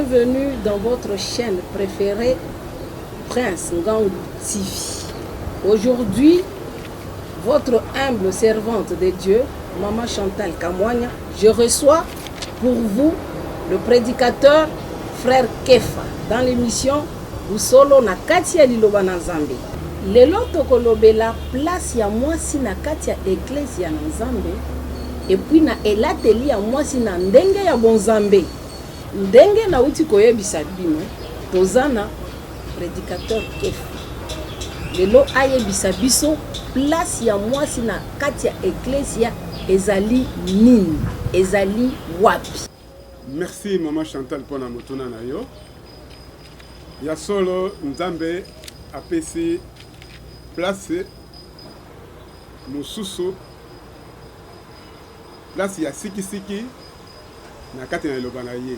Bienvenue dans votre chaîne préférée, Prince Ngannou TV. Aujourd'hui, votre humble servante de Dieu, Maman Chantal Kamwanya, je reçois pour vous le prédicateur Frère Kefa dans l'émission Busolo na kati ya liloba na Nzambe. Lelo tokolobela place ya mwasi na kati ya eklezia na Nzambe et puis na elateli ya mwasi na ndenge ya bonzambe. Ndenge na uti koyebisa bino tozana prédicateur Kefa. Lelo ayebisa biso place ya mwasi na kati ya eklezia ezali nini, ezali wapi. Merci Maman Chantal pour la motuna na yo. Ya solo Nzambe apesi place mususu place ya siki na kati na loba na ye.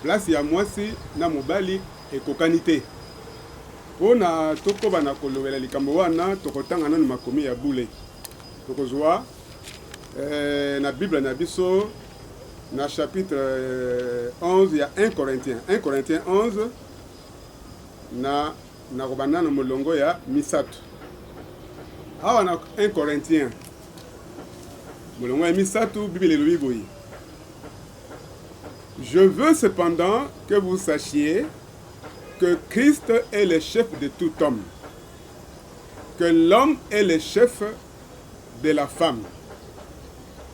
Place ya mwasi na mobali ekokani te. Pona tokoba na kolobela likambo wana tokotanga nanu makomi ya bule. Tokozwa na Bible na biso na chapitre 11 il y a 1 Corinthiens 11 na robana na molongo ya misatu. Awa na 1 Corinthiens molongo ya misatu Bible elobi boyi. Je veux cependant que vous sachiez que Christ est le chef de tout homme, que l'homme est le chef de la femme,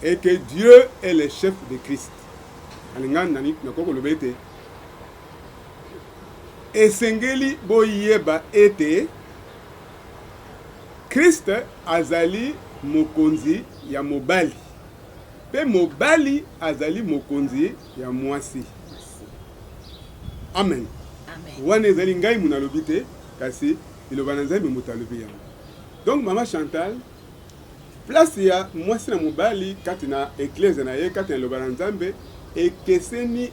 et que Dieu est le chef de Christ. Esengeli boyeba ete Christ azali mokonzi ya mobali. Pe mobali azali mokonzi ya mwasi. Amen. Wana ezali ngai munalobi te kasi iloba na Nzambe mutalobi yango. Donc Maman Chantal, place ya mwasi na mobali kati na eklezia na ye kati na iloba na Nzambe ekeseni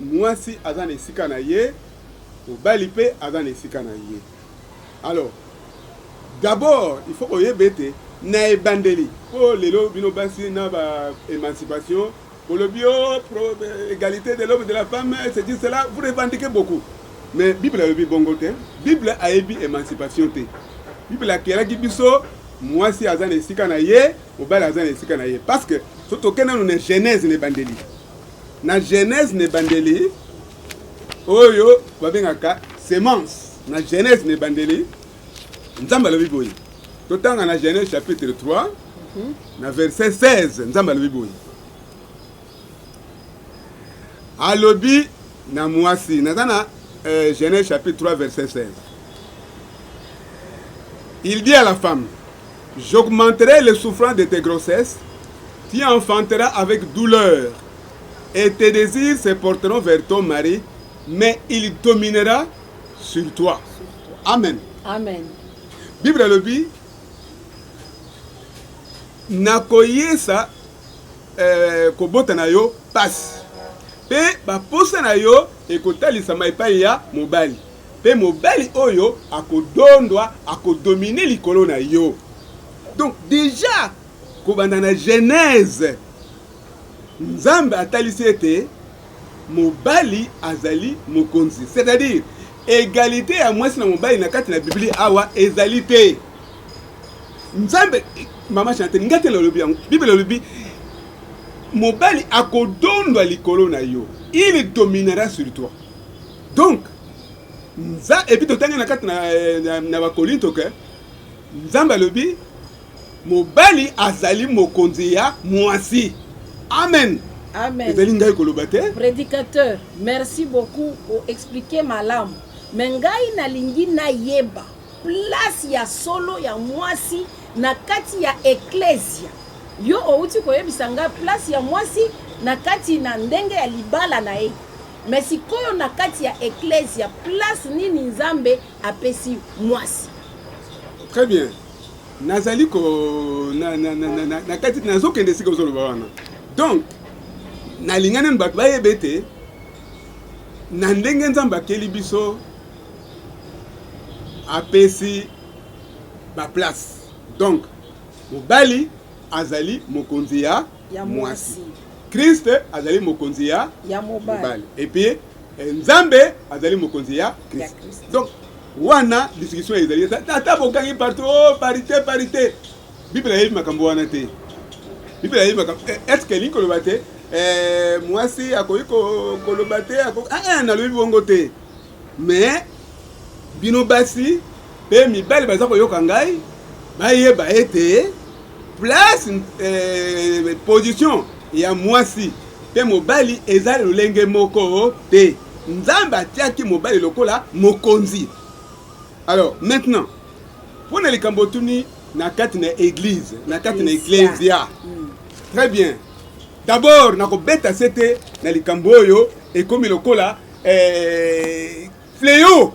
mwasi aza na esika na ye, mobali pe aza na esika na ye. Alors, d'abord, il faut oyeba ete na ebandeli po lelo bino basi na ba émancipation pour le bio pro égalité de l'homme et de la femme, c'est dit cela, vous revendiquez beaucoup. Mais Bible a dit bongo te, Bible a dit émancipation te. Bible a dit biso mwasi aza na esika na ye, mobali aza na esika na ye, parce que soto kena no Genèse ne bandeli. Na Genèse ne bandeli oyo babengaka semence. Na Genèse ne bandeli Nzamba lobi boyi. Totanga na Genèse chapitre 3 na verset 16 Nzamba lobi boyi. Alobi na mwasi nazana Genèse chapitre 3 verset 16. Il dit à la femme: j'augmenterai les souffrances de tes grossesses, tu enfanteras avec douleur, et tes désirs se porteront vers ton mari, mais il dominera sur toi. Amen. Amen. Bible le dit, nakoyesa kobota na yo passe. Pe ba posa na yo ekotalisa maipai ya mobali. Pe mobali oyo akodondwa akodominer likolo na yo. Donc déjà kobanda na Genèse Nzambe atalisi ete mobali azali mokonzi. C'est-à-dire égalité ya mwasi na mobali na kati na Biblia awa ezalité. Nzambe Maman Chantal ngate lobi yango. Bible lobi mobali akodondwa likolo na yo. Il dominera sur toi. Donc et puis totanga na kati na ba Korinto ke Nzambe lobi mobali azali mokonzi ya mwasi. Amen. Amen. Prédicateur, merci beaucoup pour expliquer malamu. Mengai na lingi na yeba place ya solo ya mwasi na kati ya eklezia. Yo outi koyebisa nga place ya mwasi na kati na ndenge ya libala na ye. Mais sikoyo na kati ya eklezia place nini Nzambe apesi mwasi. Très bien. Nazali ko na kati nazo kende sika ozolo wana. Donc na lingana mbatu bayebete na ndenge Nzambe akeli biso apesi ba place. Donc mobali azali mokonzi ya mwasi. Christ azali mokonzi ya mobali. Et puis nzambe azali mokonzi ya Christ. Donc wana discussion ezali tata bokangi partout parité Bible yebi makambo wana te. Bible yebi makambo est-ce que liko lobate mwasi akoyi koloba te na lobi bongo te. Mais bino basi pe mibali baza koyoka ngai bayeba ete place position ya mwasi pe mobali ezali lolenge moko te. Nzambe atiaki mobali lokola mokonzi. Alors maintenant pour na likambo tuni na kati na église na kati na ecclesia. Très bien. D'abord na ko beta sete na likambo oyo ekomi lokola fléau.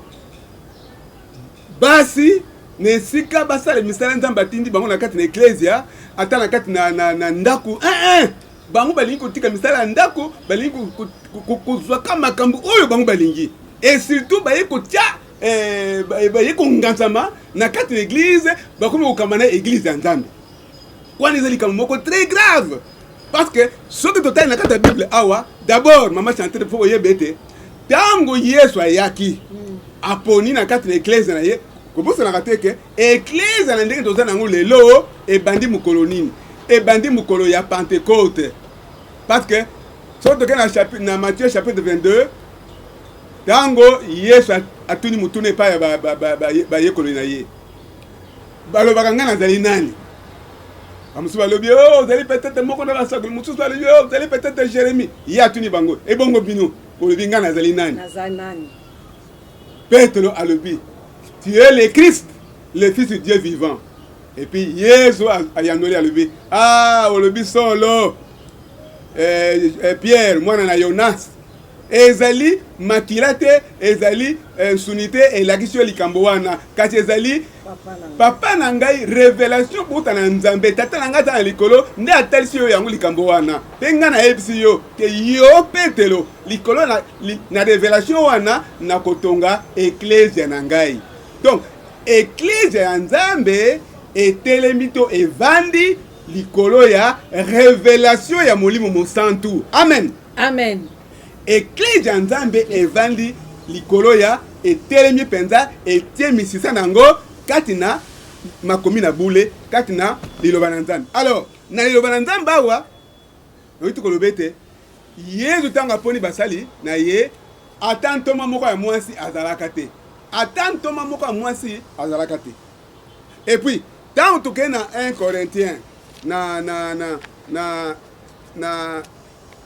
Basi nesika basale misala nzambe atindi bango na kati na ecclesia ata na kati na ndaku bango balingi kotika misala ndako balingi kozwa kama makambo oyo bango balingi et surtout baye kotia baye konganzama na kati na église bakomi kokamana église ya nzambe wana ezali likambo moko très grave parce que soki totali na kati ya Bible awa d'abord mama chanter fo oyeba ete ntango Yesu ayaki aponi na kati na église na ye kobosanaka te ke église na ndenge toza nango lelo ebandi mokolo nini ebandi mokolo ya Pentecôte parce que soki tokei na Matthieu chapitre 22 ntango Yesu atuni motuna epai ya bayekoli na ye balobaka ngai nazali nani bamosusu balobi ozali peut-être moko na basakoli mosusu balobi ozali peut-être Jérémie ye atuni bango ebongo bino olobi ngai nazali nani Petro alobi tu es le Christ le fils de Dieu vivant et puis Yesu ayandoli alobi olobi solo Pierre mwana na Jonas ezali makila te ezali sunité elakisi yo likambo wana kasi ezali papa na ngai révélation buta na nzambe tata na ngai aza na likolo nde atalisi yo yango likambo wana mpe ngai nayebisi yo ke yo Petelo likolo na révélation wana na kotonga ecclesia na ngai. Donc ecclesia ya nzambe etelemi to evandi likolo ya révélation ya molimo mosantu. Amen. Amen. Ecclesia nzambe evandi likolo ya etelemi penza etie misisa nango kati na makomi na bule kati na liloba na nzambe. Alors na liloba na nzambe awa oyitu kolobete Yesu tanga poni basali na ye atantoma moko ya mwasi azalaka te. Atantoma moko ya mwasi azalaka te. Et puis tant que na 1 Corinthiens na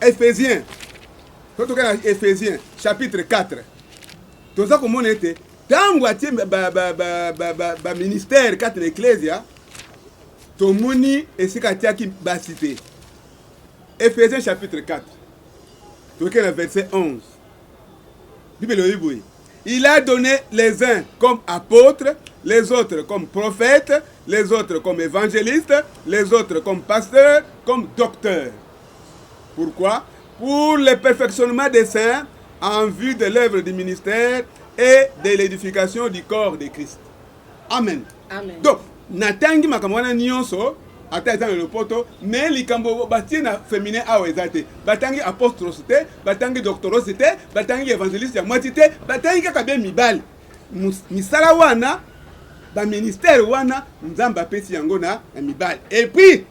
Éphésiens Éphésiens chapitre 4 toza komona ete tango atie ba ministère kati na ecclesia tomoni esika atiaki basi te. Éphésiens chapitre 4 toke na verset 11 Bible oyiboye il a donné les uns comme apôtres, les autres comme prophètes, les autres comme évangélistes, les autres comme pasteurs, comme docteurs. Pourquoi? Pour le perfectionnement des saints en vue de l'œuvre du ministère et de l'édification du corps de Christ. Amen. Amen. Donc, natangi makambo wana nyonso ata eza na lopoto mais likambo batie na féminin awa eza te batangi apostlos te batangi doctoros te batangi évangéliste ya mwati te batangi kaka be mibali misala wana baministère wana nzambe apesi yango na mibali. Et puis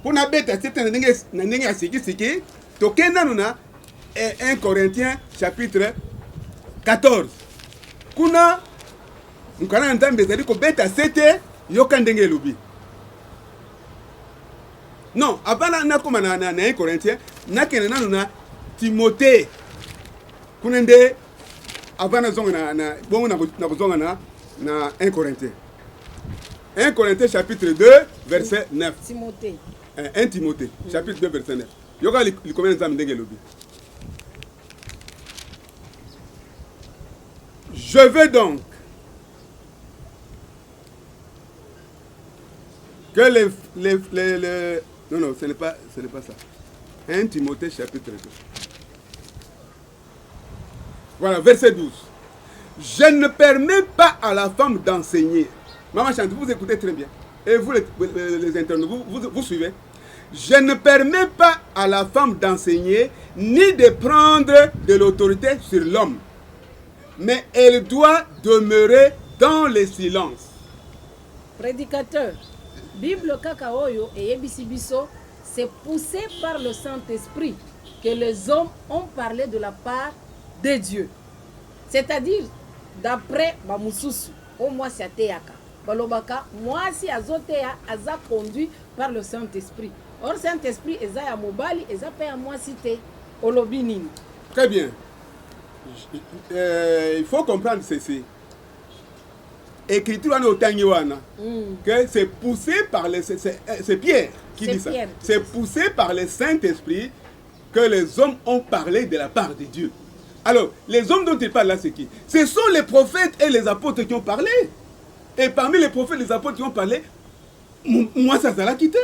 mpona beta tete na ndenge ya sikisiki tokenda na 1 Corinthiens chapitre 14 kuna mokana na nzambe ezali kobeta sete yoka ndenge elobi. Non, avant nakoma na 1 Corinthiens nakende nanu na Timothée kuna nde avant nazonga na bongo na kozonga na 1 Corinthiens 1 Corinthiens chapitre 2 verset 9 Timothée 1 Timothée chapitre 2 verset 9 yoka likomena nzambe ndenge elobi. Je veux donc que non, ce n'est pas ça. 1 Timothée chapitre 2. Voilà, verset 12. Je ne permets pas à la femme d'enseigner. Maman chante, vous écoutez très bien. Et vous les internautes, vous suivez. je ne permets pas à la femme d'enseigner ni de prendre de l'autorité sur l'homme, mais elle doit demeurer dans le silence. Prédicateur, Bible kaka oyo et yebisi biso, c'est poussé par le Saint-Esprit que les hommes ont parlé de la part de Dieu. C'est-à-dire, d'après Bamususu, au moins c'est Teyaka. Balobaka, moi si azotea, aza conduit par le Saint-Esprit. Or, Saint-Esprit, eza ya mobali, eza pe ya moi cité, olobinini. Très bien. Il faut comprendre ceci. Écriture que c'est poussé par les... C'est Pierre qui dit ça. C'est poussé par le Saint-Esprit que les hommes ont parlé de la part de Dieu. Alors, les hommes dont il parle là, c'est qui? Ce sont les prophètes et les apôtres qui ont parlé. Et parmi les prophètes et les apôtres qui ont parlé, moi, ça l'a quitté.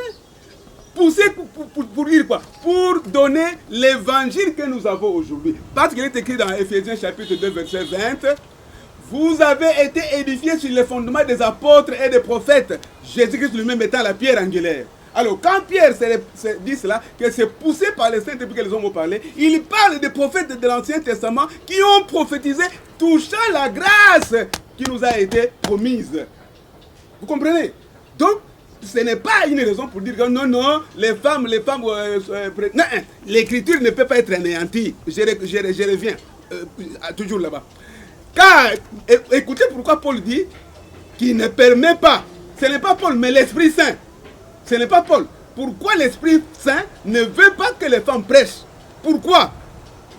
Poussé pour dire quoi? Pour donner l'évangile que nous avons aujourd'hui. Parce qu'il est écrit dans Ephésiens chapitre 2, verset 20. Vous avez été édifiés sur les fondements des apôtres et des prophètes. Jésus-Christ lui-même étant la pierre angulaire. Alors, quand Pierre dit cela, que c'est poussé par les saints depuis que les hommes ont parlé, il parle des prophètes de l'Ancien Testament qui ont prophétisé touchant la grâce qui nous a été promise. Vous comprenez? Donc, ce n'est pas une raison pour dire que non, les femmes, non, l'écriture ne peut pas être anéantie. Je reviens toujours là-bas. Car, écoutez pourquoi Paul dit qu'il ne permet pas. Ce n'est pas Paul, mais l'Esprit Saint. Ce n'est pas Paul. Pourquoi l'Esprit Saint ne veut pas que les femmes prêchent? Pourquoi?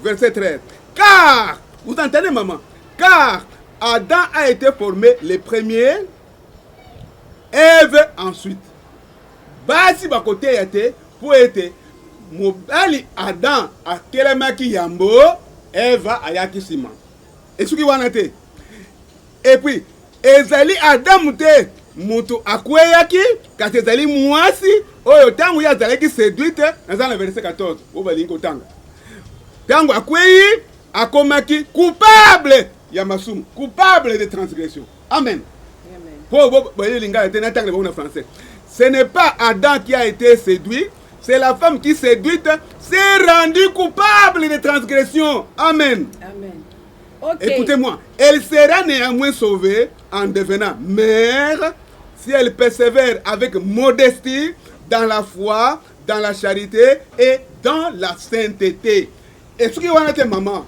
Verset 13. Car, vous entendez maman? Car Adam a été formé le premier, Ève ensuite. Basi bakote yate pour être mobali Adam akelemaki yambo, Eva ayaki sima. Et ce qui va noter. Et puis, ezali Adam te mutu akweyaki kati ezali mwasi oyo tangu ya zalaki séduite dans le verset 14. Obalingo tanga. Tangu akweyi akomaki coupable ya masumu, coupable de transgression. Amen. Ce n'est pas Adam qui a été séduit, c'est la femme qui séduite s'est rendue coupable de transgression. Amen. Amen. Okay. Écoutez-moi, elle sera néanmoins sauvée en devenant mère si elle persévère avec modestie dans la foi, dans la charité et dans la sainteté. Et ce qui va être maman,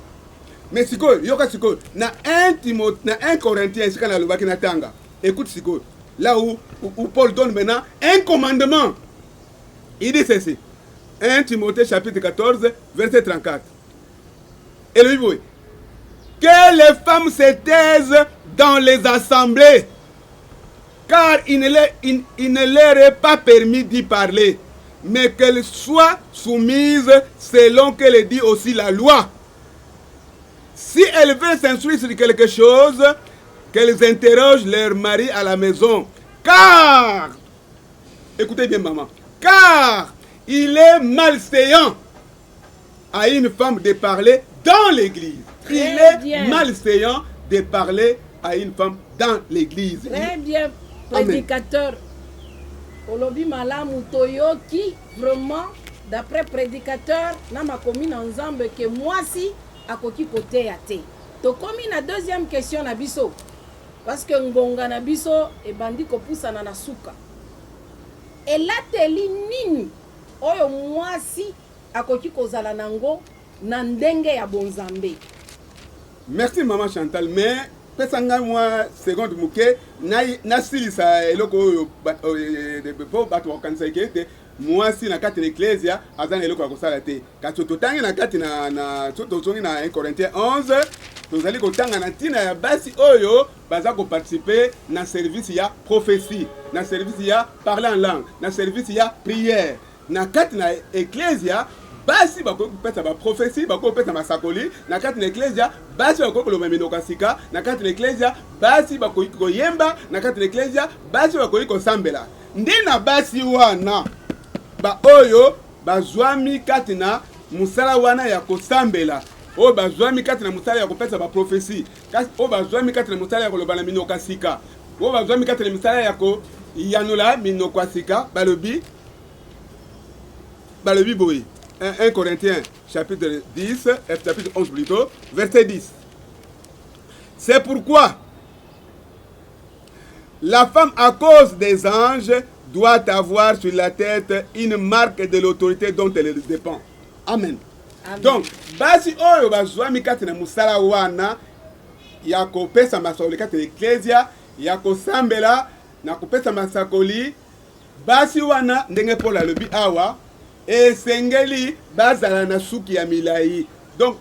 mais si yoka siko na 1 Corinthiens c'est quand la lobaki na tanga. Écoute siko, là où Paul donne maintenant un commandement. Il dit ceci. 1 Timothée chapitre 14 verset 34. Et lui dit que les femmes se taisent dans les assemblées, car il ne leur est pas permis d'y parler, mais qu'elles soient soumises selon que le dit aussi la loi. Si elles veulent s'instruire sur quelque chose, qu'elles interrogent leur mari à la maison. Car, écoutez bien maman, car il est malséant à une femme de parler dans l'église. Il est malséant de parler à une femme dans l'église. Très bien, prédicateur. Olobi malamu toyoki, vraiment, d'après prédicateur, na ma commune ensemble que moi si akoki kote yate. To komi na deuxième question na biso. Parce que ngonga na biso e bandi ko poussa na suka. Et là teli nini oyo moi si akoki kozala nango na ndenge ya bonzambe. Merci maman Chantal, mais pesanga moi seconde muke na silisa eloko oyo bato bakanisa ekete moi si na kati na ecclesia azana eloko akosala te kasi totangi na kati na tozongi na 1 Corinthiens 11 tozali kotanga na ntina ya basi oyo baza koparticiper na service ya prophétie, na service ya parler en langue, na service ya prière na kati na ecclesia. Basi bako pesa ba prophétie bako pesa masakoli na kati na ecclesia basi bako koloma minoka sika na kati na ecclesia basi bako koyemba na kati na ecclesia basi bako kosambela ndina basi wana ba oyo bazwami kati na musala wana ya kosambela oyo bazwami kati na musala ya kopesa ba prophétie oyo bazwami kati na musala ya koloba na minoka sika oyo bazwami kati na musala ya ko yanula minoka sika balobi balobi boye 1 Corinthiens chapitre 10 chapitre 11 plutôt verset 10. C'est pourquoi la femme à cause des anges doit avoir sur la tête une marque de l'autorité dont elle dépend. Amen. Amen. Donc basi oyo bazwami kati na musala wana ya kopesa masakoli kati na eklezia ya kosambela na kopesa masakoli basi wana ndenge Paul alobi awa esengeli bazala na suki ya milai. Donc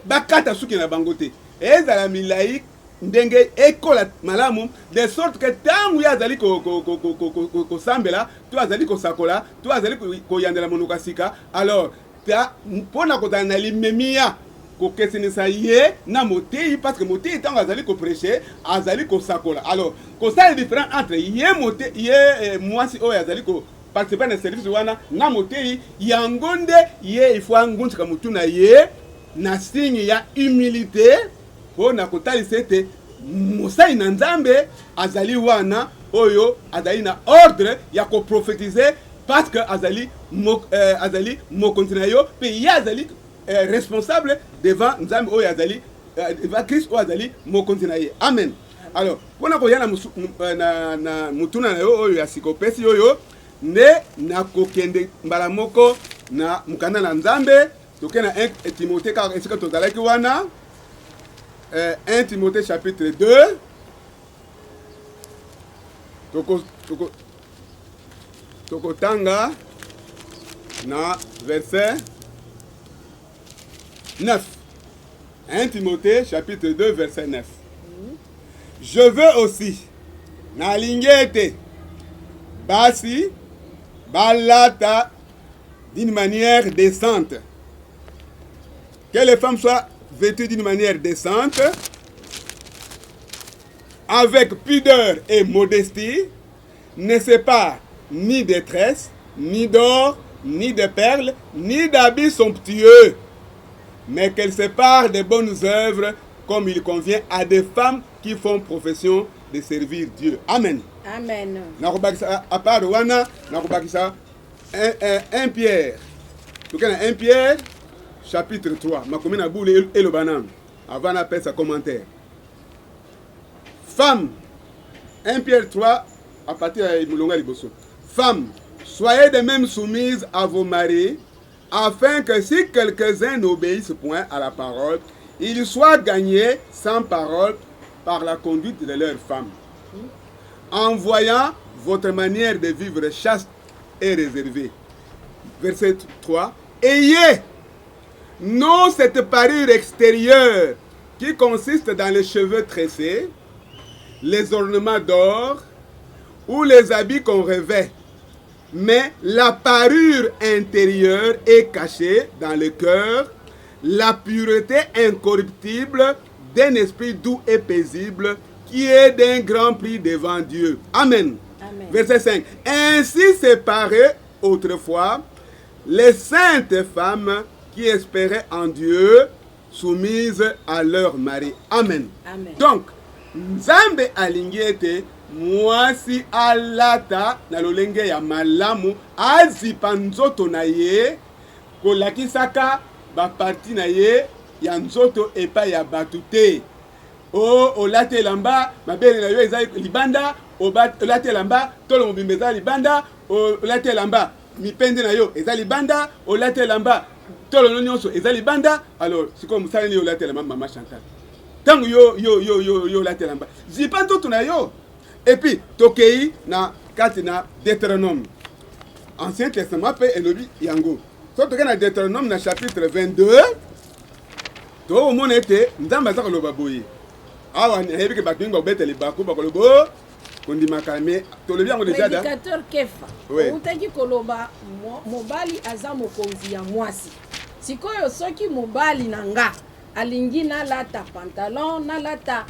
bakata suki na bango te ezala milai ndenge ekola malamu de sorte que tangu ya azali kosambela to azali kosakola to azali koyandela monoko sika alors mpona kozala na limemia kokesenisa ye na motei parce que motei ntango azali koprêche azali kosakola. Alors kosala différent entre ye motei ye mwasi oyo azali koparticipe na service wana na motei yango nde ye ifo angunzika motu na ye na signe ya humilité mpona kotalisa ete mosali na nzambe azali wana oyo azali na ordre ya koprofetize parce que azali mokonzi na yo mpe ye azali responsable devant nzambe oyo azali devant Christ oyo azali mokonzi na ye. Amen. Alors mpona koya na mutuna na yo oyo ya sikopesi oyo nde nakokende mbala moko na mukanda na nzambe toke na 1 Timothée kaka esika tozalaki wana 1 Timothée chapitre 2 tokotanga na verset 9. 1 Timothée chapitre 2 verset 9. Je veux aussi na lingete basi balata d'une manière décente. Que les femmes soient vêtues d'une manière décente, avec pudeur et modestie, ne séparent ni de tresses, ni d'or, ni de perles, ni d'habits somptueux, mais qu'elles séparent des bonnes œuvres comme il convient à des femmes qui font profession de servir Dieu. Amen. Amen. À part wana, nakubakisa 1 Pierre. Donc 1 Pierre chapitre 3. Makomina boule et le banam. Avant la paix sa commentaire. Femme. 1 Pierre 3 à partir de Moulonga Liboso. Femme, soyez de même soumises à vos maris, afin que si quelques-uns n'obéissent point à la parole, ils soient gagnés sans parole par la conduite de leurs femmes. En voyant votre manière de vivre chaste et réservée. Verset 3. Ayez non cette parure extérieure qui consiste dans les cheveux tressés, les ornements d'or ou les habits qu'on revêt, mais la parure intérieure est cachée dans le cœur, la pureté incorruptible d'un esprit doux et paisible qui est d'un grand prix devant Dieu. Amen. Amen. Verset 5. Ainsi séparées autrefois les saintes femmes qui espéraient en Dieu, soumises à leur mari. Amen. Amen. Donc, Nzambe alingiete mwasi alata na lolenge ya malamu azipa nzoto na ye kolakisaka baparti na ye ya nzoto epa ya batu te. Olate lamba mabele na yo eza libanda, olate lamba tolo mobimba eza libanda, olate lamba mipende na yo eza libanda, olate lamba tolo nyonso eza libanda. Alors siko musala ni olate lamba Mama Chantal tangu yo olate lamba zipa nzoto na yo. Et puis tokei na kati na Deutéronome Ancien Testament pe elobi yango. So toke na Deutéronome na chapitre 22 to omona ete nzambe aza koloba boye awa nayebi ke bato mingi babetele bako bakolobo kondimaka me tolobi yango deja da prédicateur Kefa utaki koloba mobali aza mokonzi ya mwasi. Sikoyo soki mobali na nga alingi nalata pantalon nalata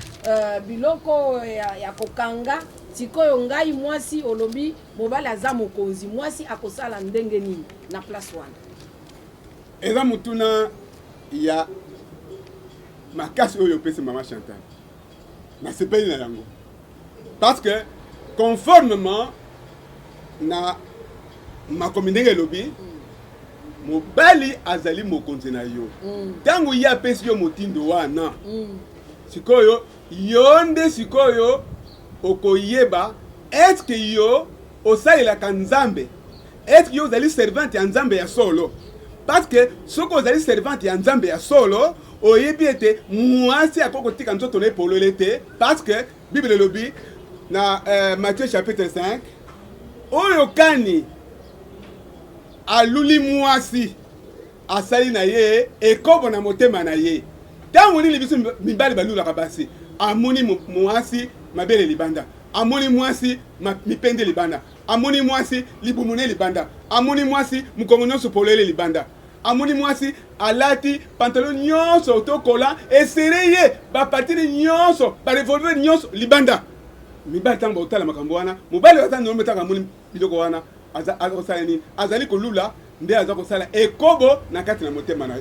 biloko ya kokanga, sikoyo ngai mwasi olobi mobali aza mokonzi, mwasi akosala ndenge nini na place wana? Eza mutuna ya makasi oyo pese Mama Chantal na sepeli na yango parce que conformément na makomi ndenge elobi mobali azali mokonzi na yo ntango ye apesi yo motindo wana sikoyo yo nde sikoyo okoyeba eske yo osalelaka nzambe eske yo ozali servante ya nzambe ya solo parce que soki ozali servante ya nzambe ya solo oyebi ete mwasi akoki kotika nzoto na epolole te parce que bible elobi na Matthieu chapitre 5 oyo kani aluli mwasi asali na ye ekobo na motema na ye ntango nini biso mibali balulaka basi amoni mwasi mabele libanda amoni mwasi mipende libanda amoni mwasi libumune libanda amoni mwasi mukongo nyonso polele libanda amoni mwasi alati pantalon nyonso tokola esere ye bapatini nyonso barevolver nyonso libanda mibali ntango baotala makambo wana mobali aza nome ntango amoni biloko wana azakosala nini azali kolula nde aza kosala ekobo na kati ya motema na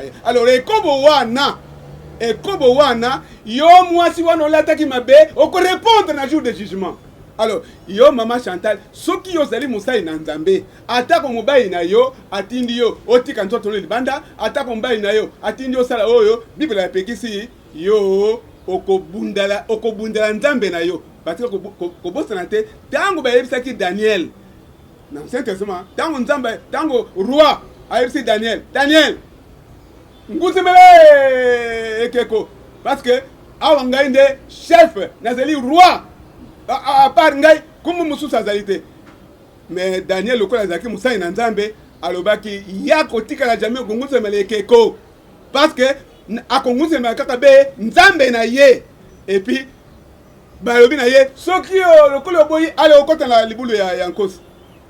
ye alors ekobo wana yo mwasi wana olataki mabe okorépondre na jour de jugement alors yo mama Chantal soki yo ozali mosali na nzambe atako mobali na yo atindi yo otika nzoto libanda atako mobali na yo atindi yo sala oyo bible yapekisi yo okobundala nzambe na yo batika kobosana te ntango bayebisaki Daniel na Ancien Testament ntango roi ayebisi Daniel ngusimele ekeko parce que awa ngai nde chef nazali roi à part ngai kumu mususu azali te mais Daniel lokola azalaki mosali na nzambe alobaki ya kotikala jamai okongusemela ekeko parce que akongusemela kaka be nzambe na ye et puis balobi na ye soki lokola oboyi ale okota na libulu ya nkosi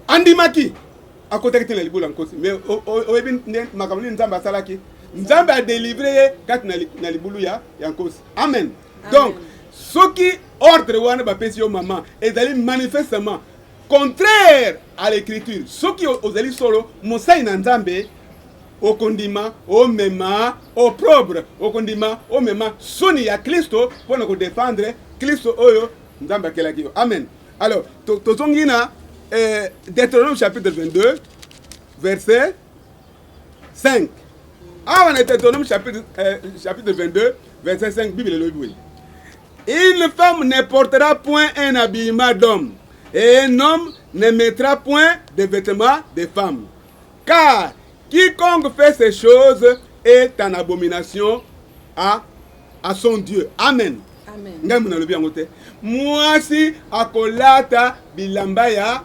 andimaki akotaki te na libulu ya nkosi mais oyebi makambo nini nzambe asalaki nzambe a délivré ye kati na libulu ya nkosi amen donc soki ordre wana bapesi yo mama ezali manifestement contraire à l'écriture soki ozali solo mosali na nzambe okondima omema opprobre okondima omema soni ya Kristo mpona kodefendre Kristo oyo nzambe akelaki yo amen alors tozongi na Deutéronome chapitre 22 verset 5 awa na Deutéronome chapitre 22 verset 5 bible elobi une femme ne portera point un habillement d'homme et un homme ne mettra point de vêtements de femme car quiconque fait ces choses est en abomination à son Dieu amen ngai munalobi yango te mwasi akolata bilamba ya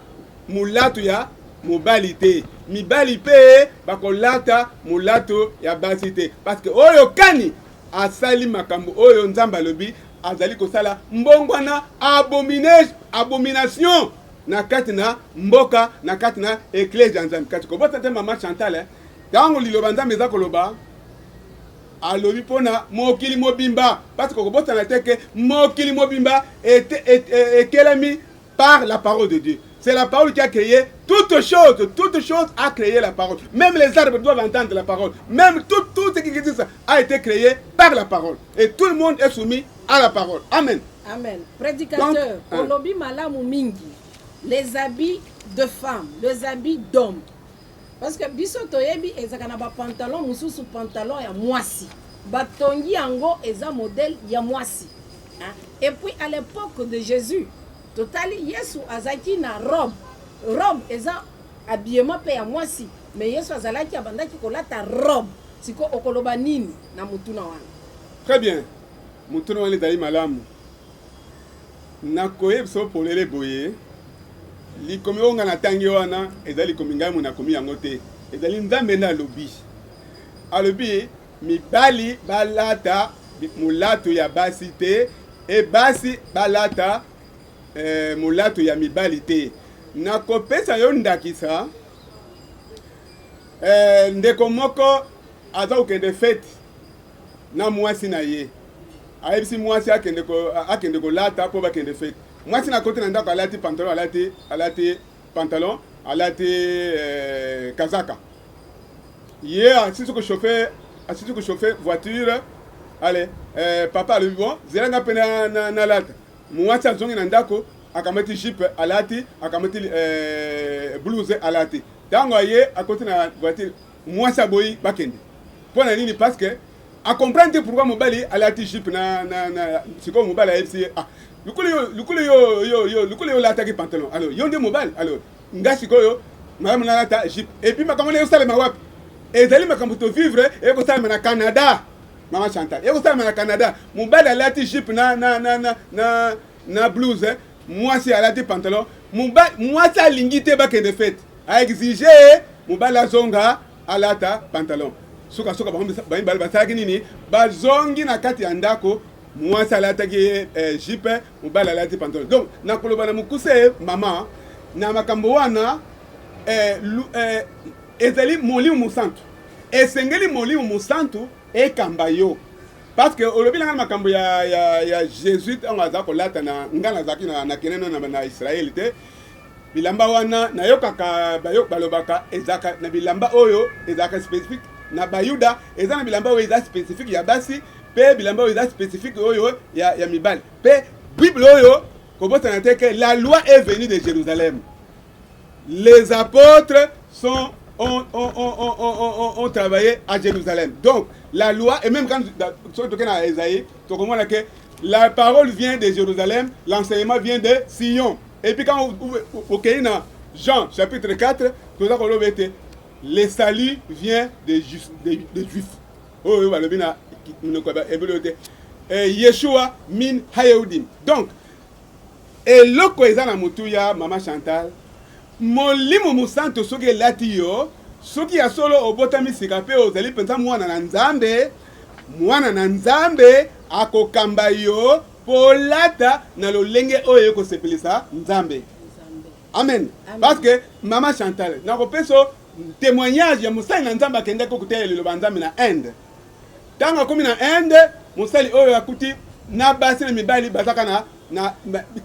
mulatu ya mobali te mibali pe bakolata mulatu ya basi te parce que oyo kani asali makambo oyo nzambe alobi azali kosala mbongwana abomination na kati na mboka na kati na eklese ya nzambe kati kobota te mama Chantal ntango liloba nzambe eza koloba alobi mpona mokili mobimba parce que kobotana te ke mokili mobimba ekelemi par la parole de Dieu. C'est la parole qui a créé toute chose a créé la parole. Même les arbres doivent entendre la parole. Même tout ce qui existe a été créé par la parole. Et tout le monde est soumis à la parole. Amen. Amen. Prédicateur, olobi malamu mingi, les habits de femmes, les habits d'hommes. Parce que biso toyebi ezaka na ba pantalon mususu pantalon ya mwasi. Batongi yango eza modèle ya mwasi. Et puis à l'époque de Jésus, totali Yesu azaki na robe eza habillement pe ya mwasi mais Yesu azalaki abandaki kolata robe siko okoloba nini na mutuna wana très bien mutuna wana ezali malamu nakoyeba so polele boye likomi onga na tangi wana ezali likomi ngai mona komi yango te ezali nzambe na alobi mibali balata mulato ya basi te e basi balata mulato ya mibali te nakopesa yo ndakisa ndeko moko aza okende fete na mwasi na ye ayebisi mwasi akende kolata mpo bakende fete mwasi na kote na ndako alati pantalon alati kazaka ye asisi kochauffe voiture ale papa alobi bon zelanga mpe na lata mwasi azongi na ndako akamati jipe alati akamati blouse alati tango aye à côté na voiture moi ça boyi bakende pour na nini parce que à comprendre pourquoi mobali alati jeep na siko mobali a FC ah lukule yo l'attaque pantalon alors yonde mobile alors ngasi koyo madame na lata jeep et puis makamone yo sale mawapi ezali makambo to vivre e ko sale na Canada Maman Chantal e ko sale na Canada mobali alati jeep na blouse moi si alati pantalon moi ça lingité ba de fête a exiger mobali azonga alata pantalon suka ba basaki nini bazongi na kati ya ndako mwasi alataki jipe mobali alati pantalon donc nakoloba na mukuse mama na makambo wana ezali molimo musantu esengeli molimo musantu ekamba yo parce que olobi na makambo ya jésuite on aza kolata na ngana zaki na keneno na Israël te bilamba wana nayokaka balobaka ezaka na bilamba oyo ezaka spécifique na bayuda eza na bilamba oyo eza spécifique ya basi pe bilamba oyo eza spécifique oyo ya mibali pe bible oyo kobotana te que la loi est venue de Jérusalem. Les apôtres ont travaillé à Jérusalem. Donc la loi, et même quand tu as Esaïe, tu comprends que la parole vient de Jérusalem, l'enseignement vient de Sion. Et puis quand vous dans Jean chapitre 4, tout ça le salut vient des Juifs. Oh, Yeshua min Hayeudim. Donc, et loko ezana mutuya Maman Chantal, molimo musanto soki elati yo, soki ya solo obotami sikape ozali pensa mwana na nzambe akokamba yo polata na lolenge oyo ko sepelisa nzambe. Amen. Parce que Maman Chantal, na kopeso témoignage ya musali na nzambe akende ko kutela le banzambe na Inde. Tanga komi na Inde, musali oyo akuti na basi na mibali bazaka na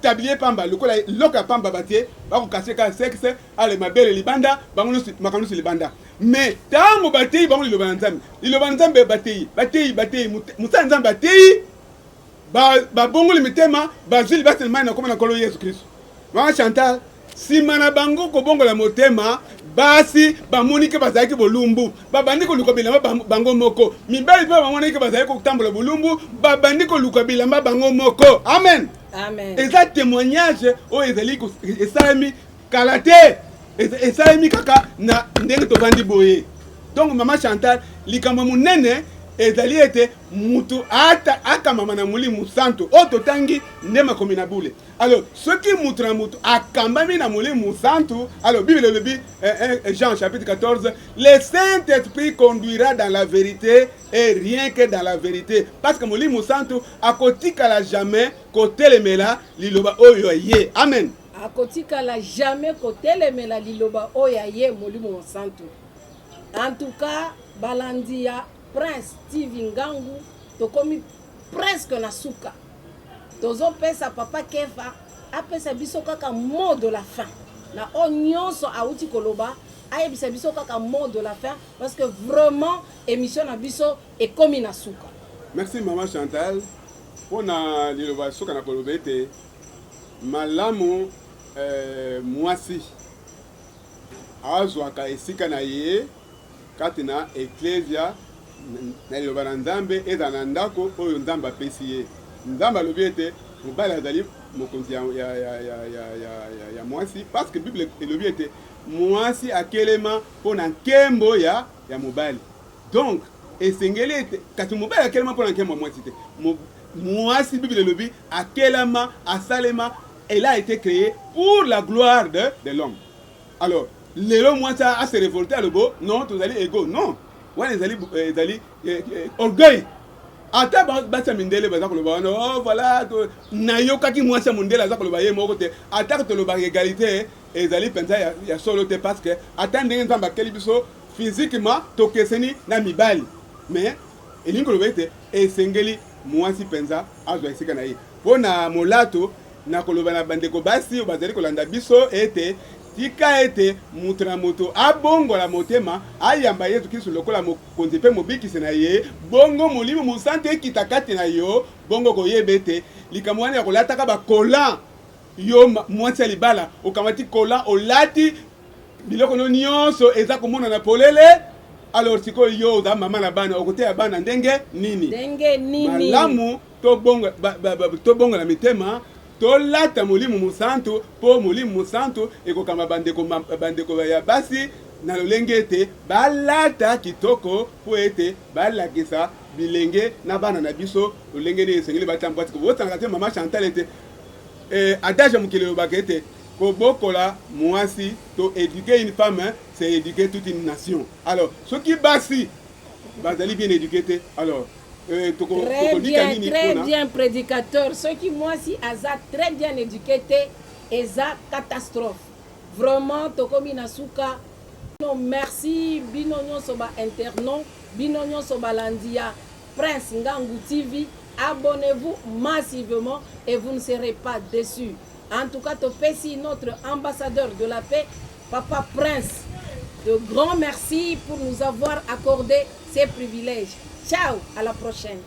tablier pamba loka pamba batie bako kaseka sexe ale mabele libanda bangono makanusi libanda mais tango batei bango liloba nzambe batei musa nzambe batei ba bongo limitema bazili baselma na koma na kolo Yesu Kristo. Maman Chantal simana bango ko bongo la motema basi bamonike bazaki bolumbu babandi ko luka bilamba bango moko mibali ba bamonike bazaki ko tambola bolumbu babandi ko luka bilamba bango moko. Amen. Amen. Et ça témoignage o ezali ko esalami kalate esalami kaka na ndenge to bandi boye. Donc Maman Chantal likambo munene ezali ete mutu aka mama na muli musanto ototangi ndema komina bule. Alors ce qui mutra mutu akambami na muli musanto, alors Bible le dit Jean chapitre 14, le Saint-Esprit conduira dans la vérité et rien que dans la vérité parce que muli musanto akotika la jamais kotelemela liloba oyo ye. Amen. Akotika la jamais kotelemela liloba oyo ye muli musanto. En tout cas balandia Prince Steve Ngangu tokomi presque na suka tozo pesa papa Keva apesa biso kaka mot de la fin na onyonso auti koloba ayebisa biso kaka mot de la fin parce que vraiment émission na biso est komi na suka. Merci Maman Chantal pona liloba suka na koloba ete malamu mwasi azwaka esika na ye katina ecclesia na liloba na nzambe eza na ndako oyo nzambe apesi ye. Nzambe alobi ete mobali azali mokonzi ya mwasi parce que Bible elobi ete mwasi akelema mpona nkembo ya mobali. Donc esengeli ete kati mobali akelema mpona nkembo ya mwasi te. Mwasi Bible elobi akelema asalema, elle a été créée pour la gloire de l'homme. Alors lelo mwasi a se révolter à lobo non tozali ego non wana ezali orgueil. Ata basa mindele baza koloba oh voilà na yokaki mwasi mondele aza koloba ye moko te ata to loba égalité ezali penza ya solo te parce que ata ndenge nzamba keli biso physiquement to keseni na mibali mais elingo loba ete esengeli mwasi penza azwa esika na ye pona molato na koloba na bandeko basi bazali kolanda biso ete tika ete mutu na mutu abongola motema ayamba Yesu Kristo lokola mokonzi pe mobikisi na ye bongo molimo musante ekita kati na yo bongo koyeba ete likambo wana ya kolataka bakola yo mwasi ya libala okamati kola olati biloko no nyonso eza komona na polele. Alors sikoyo yo oza mama na bana okoteya bana ndenge nini malamu tobonga na mitema tolata molimo mosantu mpo molimo mosantu ekokamba bandeko ya basi na lolenge ete balata kitoko mpo ete balakisa bilenge na bana na biso lolenge nini esengeli batamba tiko botanga te mama Chantal ete adage mokili elobaka ete kobokola mwasi to éduquer une femme c'est éduquer toute une nation. Alors ceux qui basi bazali bien éduqués alors très bien prédicateur ceux qui mwasi aza très bien éduqués eza catastrophe vraiment tokomi na suka. Non, merci bino nyonso ba internon bino nyonso balandi ya Prince Ngangu TV. Abonnez-vous massivement et vous ne serez pas déçus. En tout cas, Topesi, notre ambassadeur de la paix, Papa Prince, de grand merci pour nous avoir accordé ces privilèges. Ciao, à la prochaine.